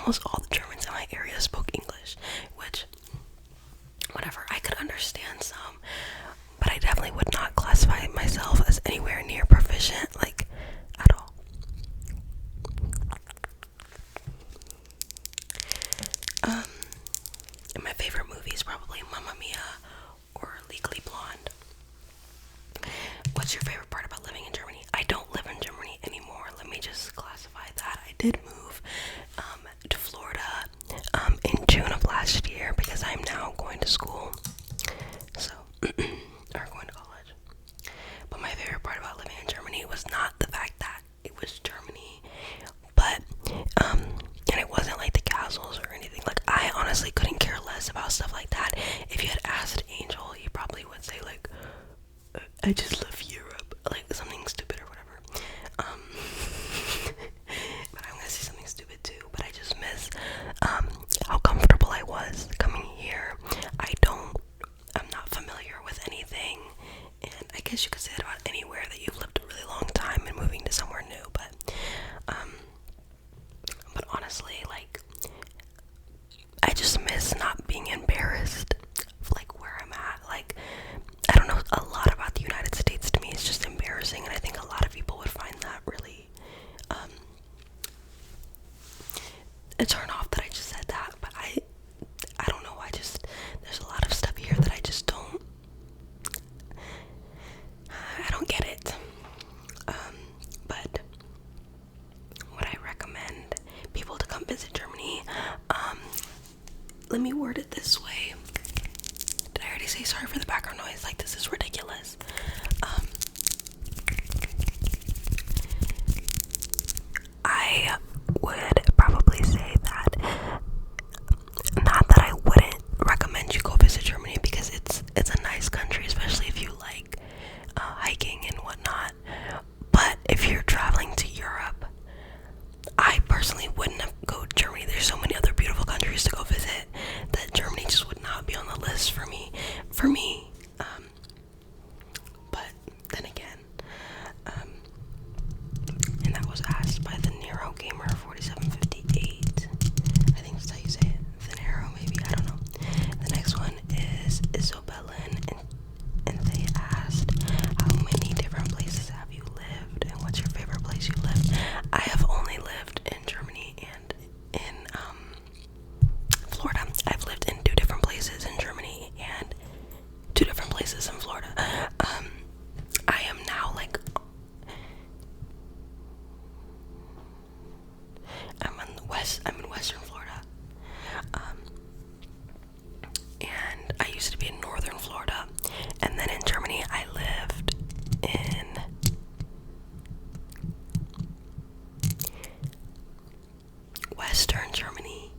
almost all the Germans in my area spoke English, which, whatever, I could understand some, but I definitely would not classify myself as anywhere near proficient, like, at all. And my favorite movie is probably Mamma Mia or Legally Blonde. What's your favorite part about living in Germany? I don't live in Germany anymore. Let me just classify that. I did move to Florida in June of last year because I'm now going to school. So, or going to college. But my favorite part about living in Germany was not the fact that it was Germany, but and it wasn't like the castles or anything. Like, I honestly couldn't care less about stuff like that. If you had asked Angel, he probably would say like, I just love Europe, like something stupid or whatever. But I'm gonna say something stupid too. But I just miss how comfortable I was coming here. I'm not familiar with anything, and I guess you could say that about anywhere that you've lived a really long time and moving to somewhere new. But honestly, like, I just miss not being embarrassed of like where I'm at. Like, I don't know a lot about the United States. To me, it's just embarrassing, and I think a lot of people would find that really a turn off that I just said that. But I don't know. There's a lot of stuff here that I just don't get it. But would I recommend people to come visit Germany? Let me word it this way. Did I already say sorry for the background noise? Like, this is ridiculous. I would probably say that, not that I wouldn't recommend you go visit Germany, because it's a nice country, especially if you like hiking and whatnot. But if you're traveling to Europe, I personally wouldn't go to Germany. There's so many other beautiful countries to go visit that Germany just would not be on the list for me. But then again, and that was asked by the Nero Gamer 4758. I think that's how you say it. The Nero, maybe, I don't know. The next one is Isobelin, and they asked, how many different places have you lived, and what's your favorite place you lived? I have only lived in Germany and in Florida. I've lived in 2 different places in Germany and 2 different places in Florida. I am now like, I'm in Western Florida. And I used to be in Northern Florida. And then in Germany, I lived in Western Germany.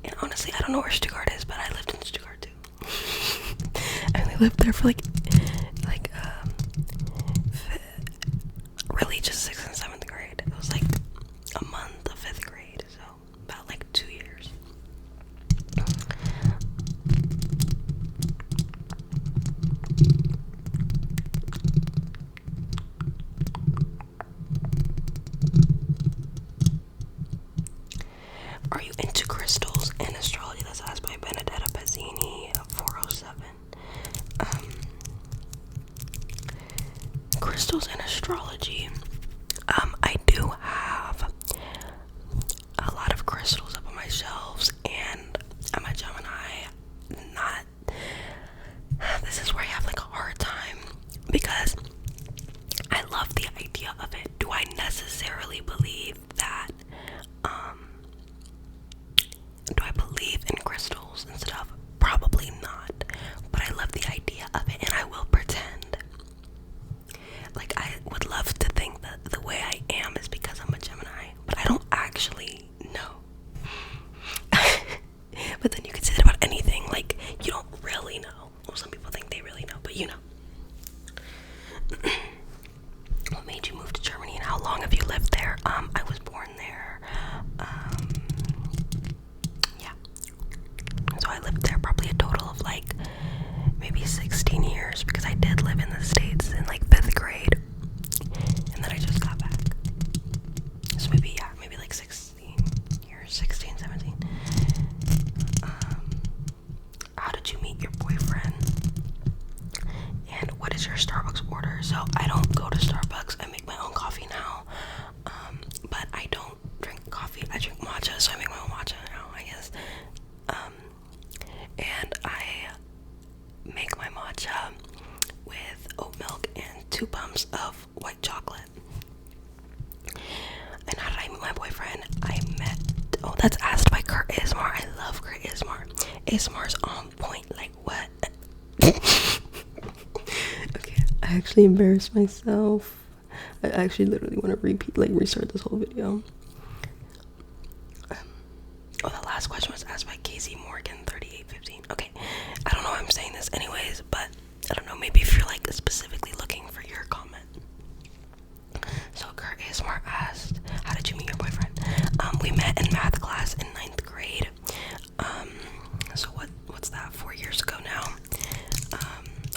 And honestly, I don't know where Stuttgart is, but I lived in Stuttgart too. I only lived there for really just 6th and 7th grade. It was like a month of 5th grade, so about like 2 years. Are you into crystals and astrology? That's asked by Benedetta Pezzini 407. Crystals and astrology. I do have a lot of crystals up on my shelves, and I'm a Gemini. This is where I have like a hard time, because I love the idea of it. Do I necessarily believe that? Do I believe in crystals and stuff? Probably not. But I love the idea of it, and I will pretend. Like, I would love to think that the way I am is because I'm a Gemini, but I don't actually know. But then you could say that about anything. Like, you don't really know. Well, some people think they really know, but you know. What made you move to Germany, and how long have you lived there? I was born there. Yeah. So I lived there probably a total of like maybe 16 years, because I did live in the States in like 5th grade, and then I just got back. So maybe like 16 years, 16, 17 that's asked by Kurt ASMR. I love Kurt ASMR. ASMR's on point. Like what? Okay, I actually embarrassed myself. I actually literally want to restart this whole video. Oh, the last question was asked by Casey Morgan 3815. Okay, I don't know why I'm saying this anyways, but I don't know, maybe if you're like specifically looking for your comment. So Kurt ASMR asked, how did you meet your boyfriend? We met in math class in 9th grade. So what's that, 4 years ago now?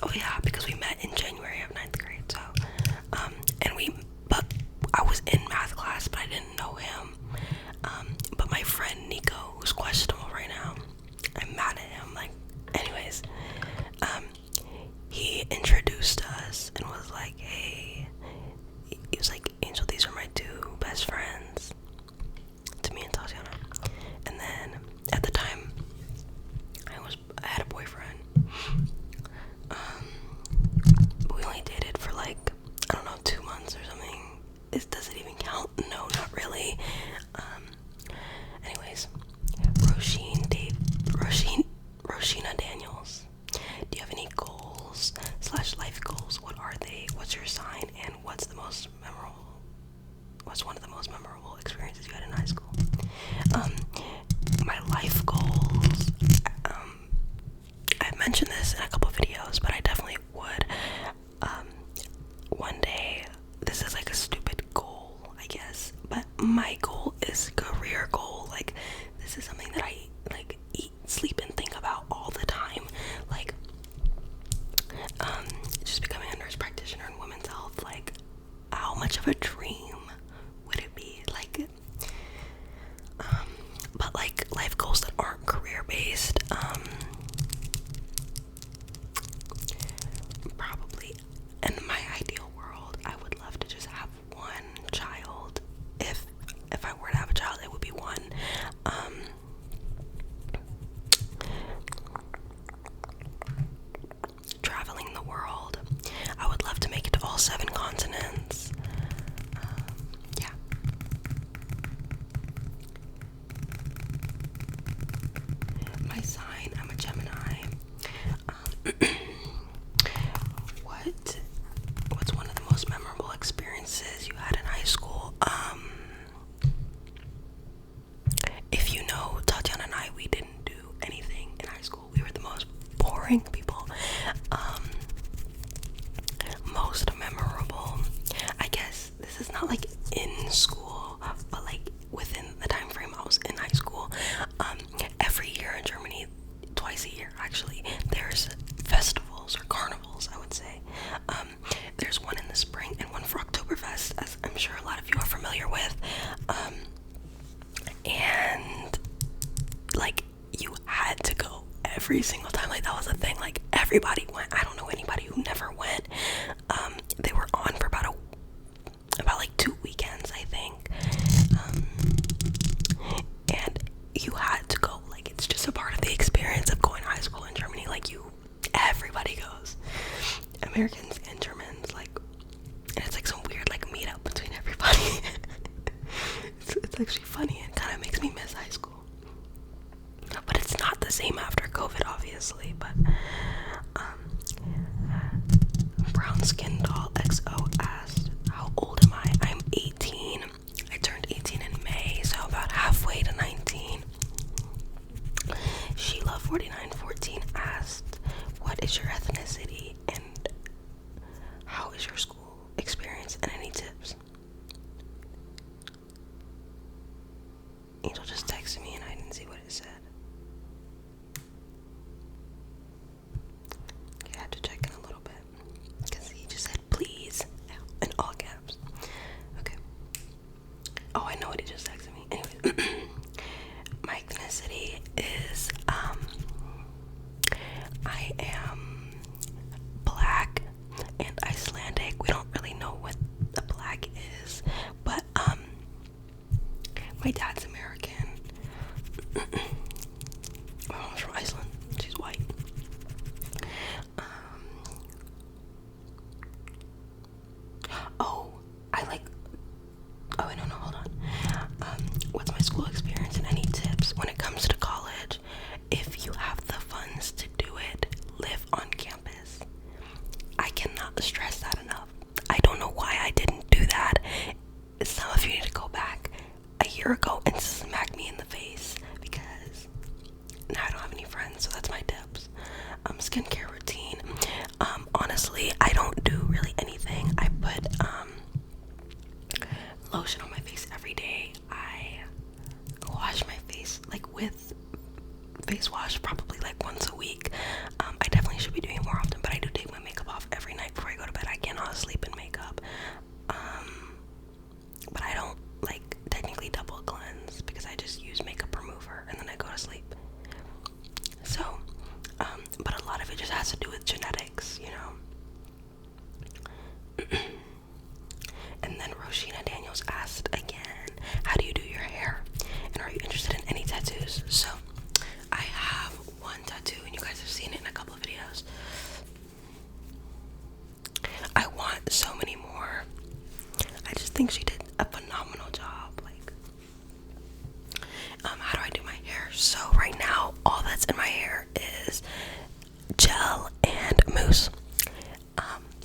Oh yeah, because we met in January of 9th grade. So but I was in math class, but I didn't know him. But my friend Nico, who's questionable right now, I'm mad at him. Like, anyways, he introduced us and was like, hey, he was like, Angel, these are my two best friends, to me and Tatiana. And then at the time, I had a boyfriend. But we only dated for like, I don't know, 2 months or something. Does it even count? No, not really. Anyways, Roshina Daniels. Do you have any goals / life goals? What are they? What's your sign? And what's one of the most memorable experiences you had in high school? My life goals. I've mentioned this in a couple videos, but I definitely would. One day, this is like a stupid goal, I guess, but my goal is career goal. Like, this is something that I like eat, sleep, and think about all the time. Like, just becoming a nurse practitioner in women's health. Like, how much of a dream would it be? Like, but like life goals that aren't career based. Probably in my ideal world, I would love to just have one child. If I were to have a child, it would be one. Traveling the world. I would love to make it to all 7 continents. Yeah. My sign, I'm a Gemini. What's one of the most memorable experiences you had in high school? If you know Tatiana and I, we didn't do anything in high school. We were the most boring people. Most memorable, I guess this is not like in school, but like within the time frame I was in high school. Every year in Germany, twice a year actually, there's festivals or carnivals, I would say. There's one in the spring and one for Oktoberfest, as I'm sure a lot of you are familiar with. And like, you had to go every single time. Like, that was the thing. Like, everybody went. I don't know anybody who never went. They were on for about like 2 weekends, I think. And you had to go. Like, it's just a part of the experience of going to high school in Germany. Like, everybody goes. Americans and Germans, like, and it's like some weird like meetup between everybody. It's actually funny and kind of makes me miss high school. But it's not the same after COVID, obviously. But Brown Skin Doll XO asked, how old am I? I'm 18. I turned 18 in May, so about halfway to 19. Sheila 4914 asked, what is your ethnicity and how is your school experience, and any tips? Angel just texted me and I didn't see what it said. Okay, I have to check in a little bit because he just said please in all caps. Okay. Oh, I know what he just texted me. Anyways, my ethnicity is I am black and Icelandic. We don't really know what the black is, but my dad's American. My mom's from Iceland. She's white. Wait, no, hold on. What's my school experience and any tips? some of you need to go back a year ago and smack me in the face, because now I don't have any friends. So that's my tips. Skincare routine. Honestly, I don't do really anything. I put lotion on my face every day. I wash my face like with face wash probably like once a week. I definitely should be doing it more often, but I do take my makeup off every night before I go to bed. I cannot sleep in makeup. But I don't like technically double cleanse, because I just use makeup remover and then I go to sleep. So, but a lot of it just has to do with genetics, you know. And then Roshina Daniels asked again, how do you do your hair? And are you interested in any tattoos? So, I have one tattoo, and you guys have seen it in a couple of videos. I want so many more. I just think she did a phenomenal job. Like, how do I do my hair? So right now, all that's in my hair is gel and mousse.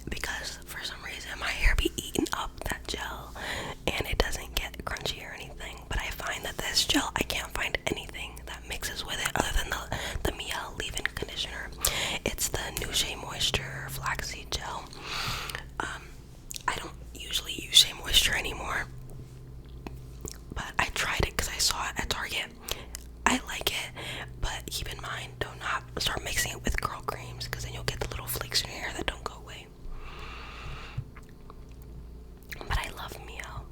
Because for some reason my hair be eating up that gel, and it doesn't get crunchy or anything. But I find that this gel, I can't find anything that mixes with it other than the Mielle leave-in conditioner. It's the New Shea Moisture Flaxseed Gel. I don't usually use Shea Moisture anymore, but I tried it because I saw it at Target. I like it, but keep in mind, do not start mixing it with curl creams, because then you'll get the little flakes in your hair that don't go away. But I love Mielle.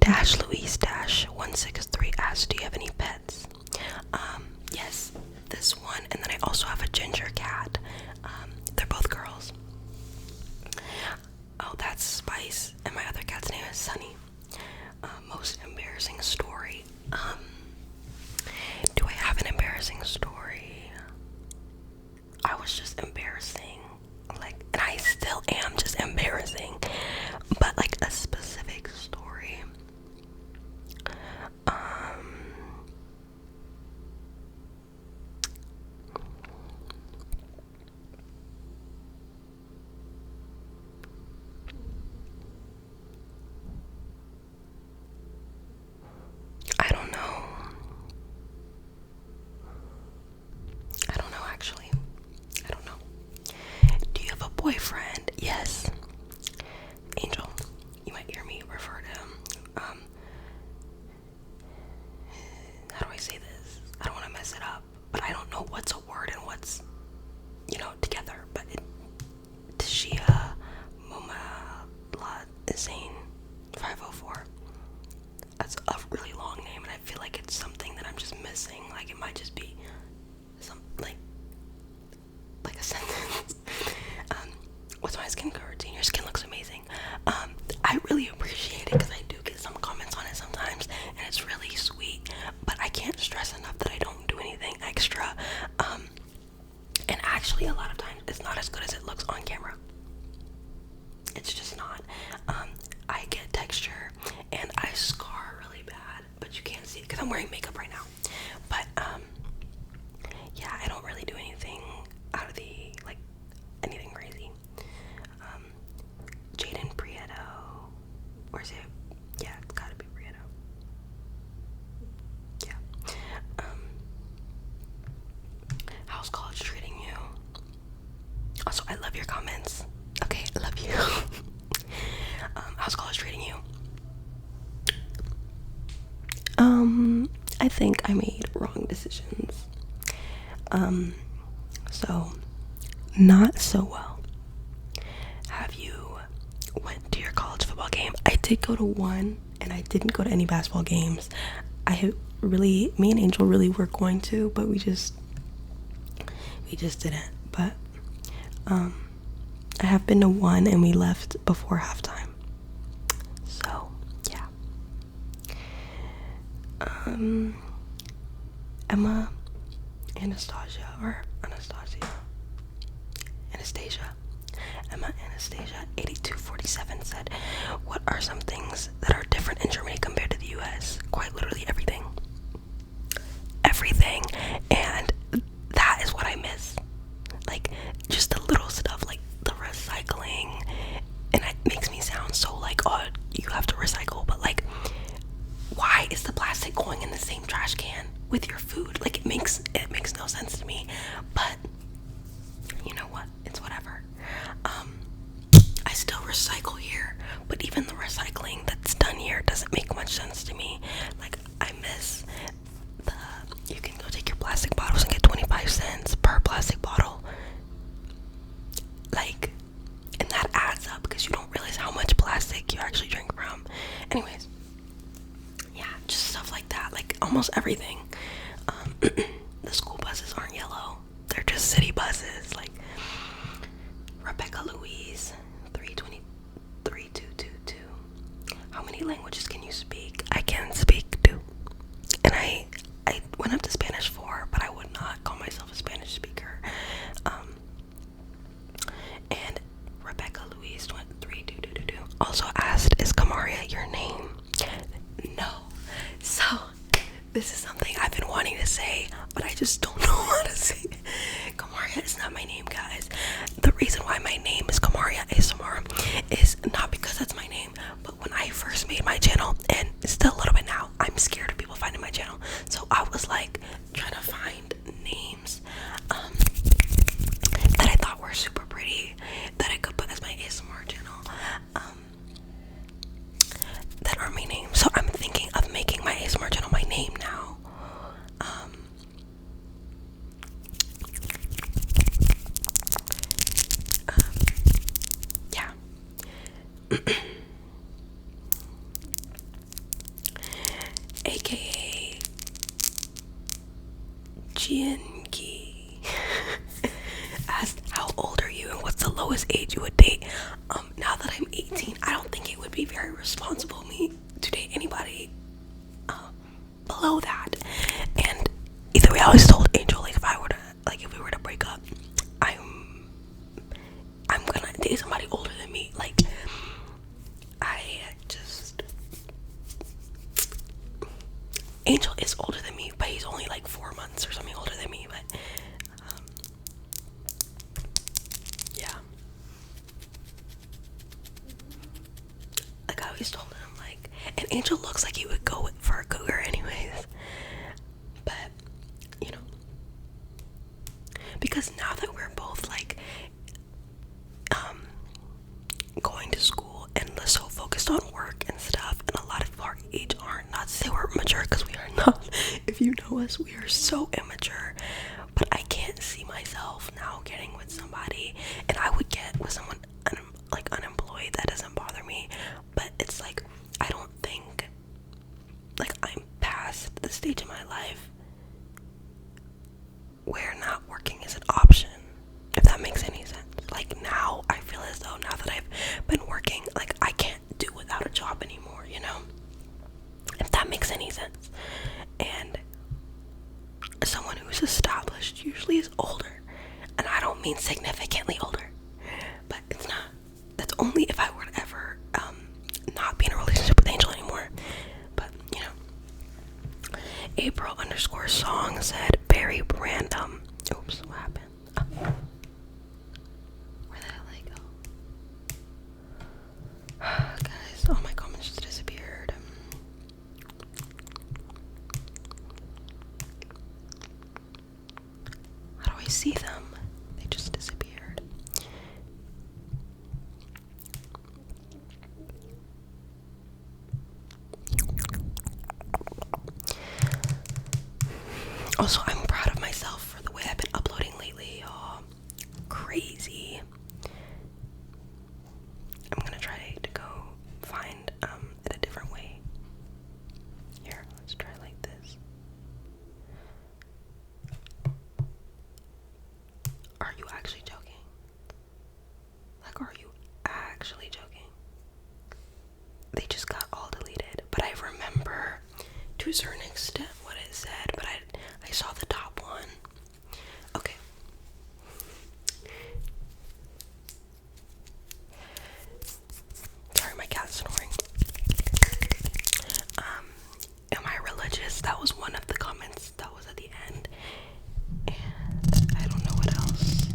Dash Louise Dash 163 asks, do you have any pets? Yes, this one, and then I also have a ginger cat. They're both girls. Oh, that's Spice, and my other cat's name is Sunny. Most embarrassing story. Do I have an embarrassing story? I was just embarrassing. Like, and I still am just embarrassing. But like a specific story. I don't know. Actually. I don't know. Do you have a boyfriend? Yes. Angel. You might hear me refer to him. How do I say this? I don't want to mess it up, but I don't know what's a word and what's, together. But Tashia Momala Zane 504. That's a really long name, and I feel like it's something that I'm just missing. Like, it might just be some like a sentence. What's my skincare routine? Your skin looks amazing. I really appreciate it, because I do get some comments on it sometimes, and it's really sweet. But I can't stress enough that I don't do anything extra. And actually, a lot of times it's not as good as it looks on camera. It's just not. I get texture, and I scar really bad, but you can't see it because I'm wearing makeup right now. But yeah, I don't really do anything out of the anything crazy. Jaden Prieto, or is it? Yeah, it's gotta be Prieto. Yeah. How's college treating you? Also, I love your comments. Okay, I love you. How's college treating you? I think I made wrong decisions. So not so well. Have you went to your college football game? I did go to one, and I didn't go to any basketball games. Me and Angel really were going to, but we just didn't. But I have been to one, and we left before halftime. So yeah. Emma Anastasia. Emma Anastasia 8247 said, what are some things that are different in Germany compared to the US? Quite literally everything. And that is what I miss. Like, just the little stuff, like the recycling like, oh, you have to recycle, but like, why is the plastic going in the same trash can with your food? Like, it makes no sense to me. But you know what? It's whatever. I still recycle here, but even the recycling that's done here doesn't make much sense to me. Like, I miss the you can go take your plastic bottles and get 25 cents per plastic bottle. Like, and that adds up because you don't realize how much plastic you actually drink from. Anyways, yeah, just stuff like that. Like, almost everything. The school buses aren't yellow, they're just city buses. Like, Rebecca Louise 32222. How many languages can you speak? I can speak 2. And I went up to Spanish 4, but I would not call myself a Spanish speaker. And Rebecca Louise 3222 also asked, is Kamaria your name? No. So this is something I've been wanting to say, but I just don't know how to say it. Kamaria is not my name, guys. The reason why my name is Kamaria ASMR is not because that's my name, but when I first made my channel, and still a little bit now, I'm scared of people finding my channel. So I was like trying to find names that I thought were super pretty that I could put as my ASMR channel. That are my name. So I'm thinking of making my ASMR channel my name now. Yeah. AKA Jianki asked, how old are you and what's the lowest age you would date? Now that I'm 18, I don't think it would be very responsible of me to date anybody below that. And either way, I always told Angel, like, if we were to break up, I'm gonna date somebody older than me. Like, Angel is older than me, but he's only like 4 months or something older than me. But yeah, like I always told him, like, and Angel looks like he would go for a cougar anyways. But you know, because now that we're both like going to school and so focused on work and stuff, and a lot of our age aren't, not to say we're mature, because we are not. If you know us, we are so immature. But I can't see myself now getting with somebody, and I would get with someone like unemployed. That doesn't bother me, but it's like, I don't think, like, I'm past the stage in my life where not working is an option, if that makes any sense. Like, now I feel as though, now that I've been working, like, I can't do without a job anymore, you know, if that makes any sense. And someone who's established usually is older, and I don't mean significantly older, but it's not, that's only if I were to ever not be in a relationship with Angel anymore. But you know, April _ song said, very random. Oops, what happened? Where the hell did I go? Guys, all my comments just disappeared. How do I see them? They just disappeared. Also, I'm proud of myself for the way I've been uploading lately. Oh, crazy. I'm gonna try to go find it a different way. Here, let's try like this. Are you actually joking? Like, are you actually joking? They just got all deleted, but I remember to a certain extent what it said, but I saw the top one. Okay. Sorry, my cat's snoring. Am I religious? That was one of the comments that was at the end. And I don't know what else.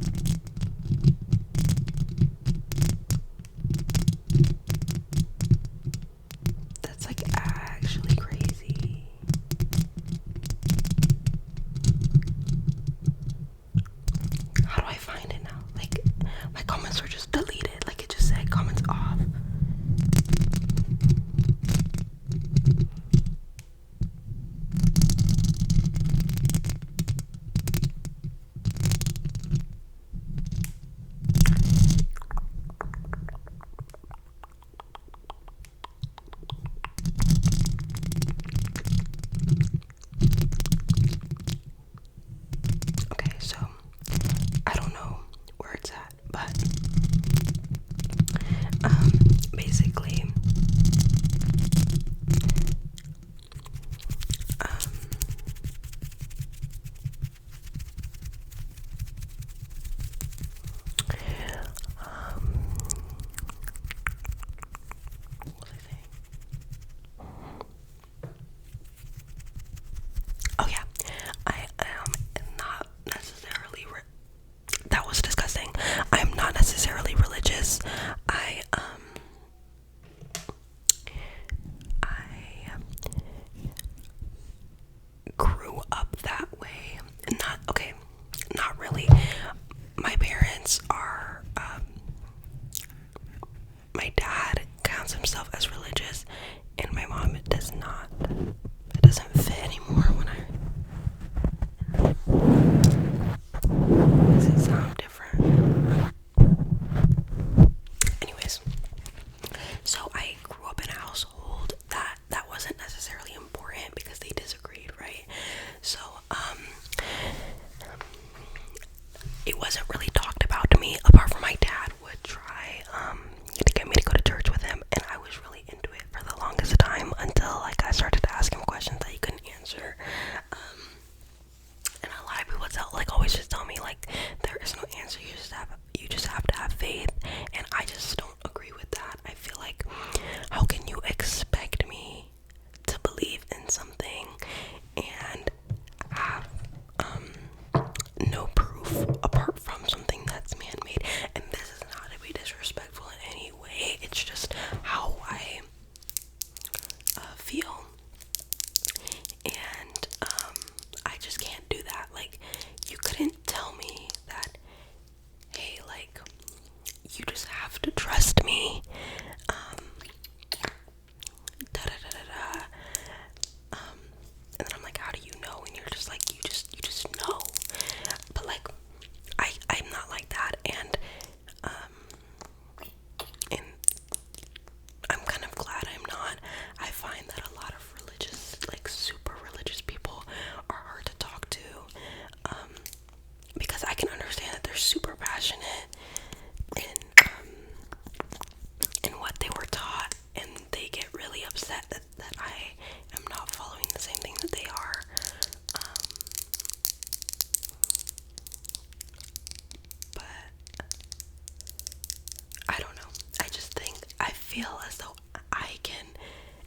feel as though I can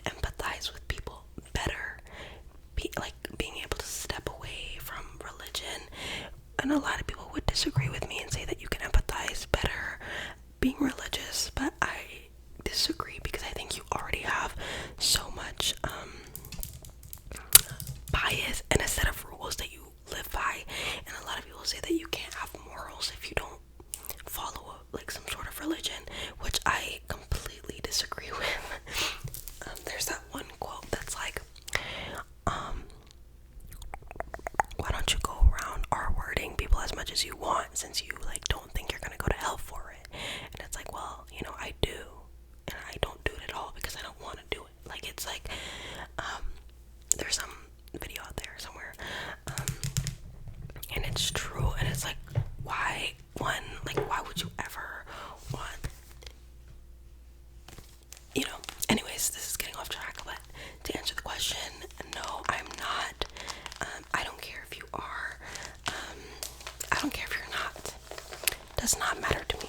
empathize with people better, like being able to step away from religion. And a lot of people would disagree with me and say that you can empathize better being religious, but I disagree because I think you already have so much bias and a set of rules that you live by, and a lot of people say that you can't have morals if you don't follow like some sort of religion, which I completely disagree with. There's that one quote that's like, why don't you go around R-wording people as much as you want, since you like don't think you're gonna go to hell for it? And it's like, well, you know, I do, and I don't do it at all because I don't want to do it. Like, it's like, there's some video out there somewhere, and it's true, and it's like, why would you ever want, you know? Anyways, this is getting off track, but to answer the question, no, I'm not. I don't care if you are. I don't care if you're not. Does not matter to me.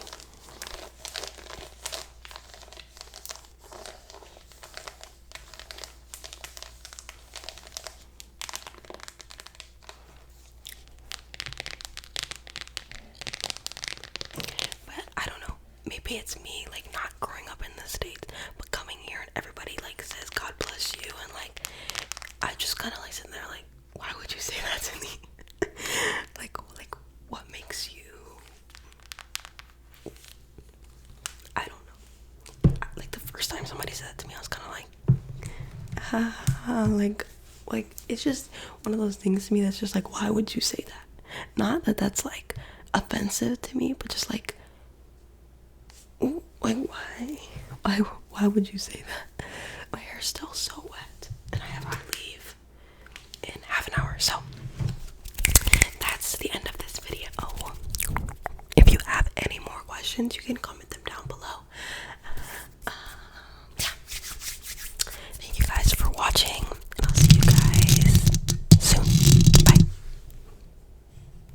But I don't know. Maybe it's me, like, not growing up in the States, but coming here and everybody like says God bless you, and like I just kind of like sitting there like, why would you say that to me? like what makes you, I don't know. Like the first time somebody said that to me, I was kind of like, like it's just one of those things to me that's just like, why would you say that? Not that that's like offensive to me, but just like why would you say that? My hair's still so wet, and I have to leave in half an hour, so that's the end of this video. If you have any more questions, you can comment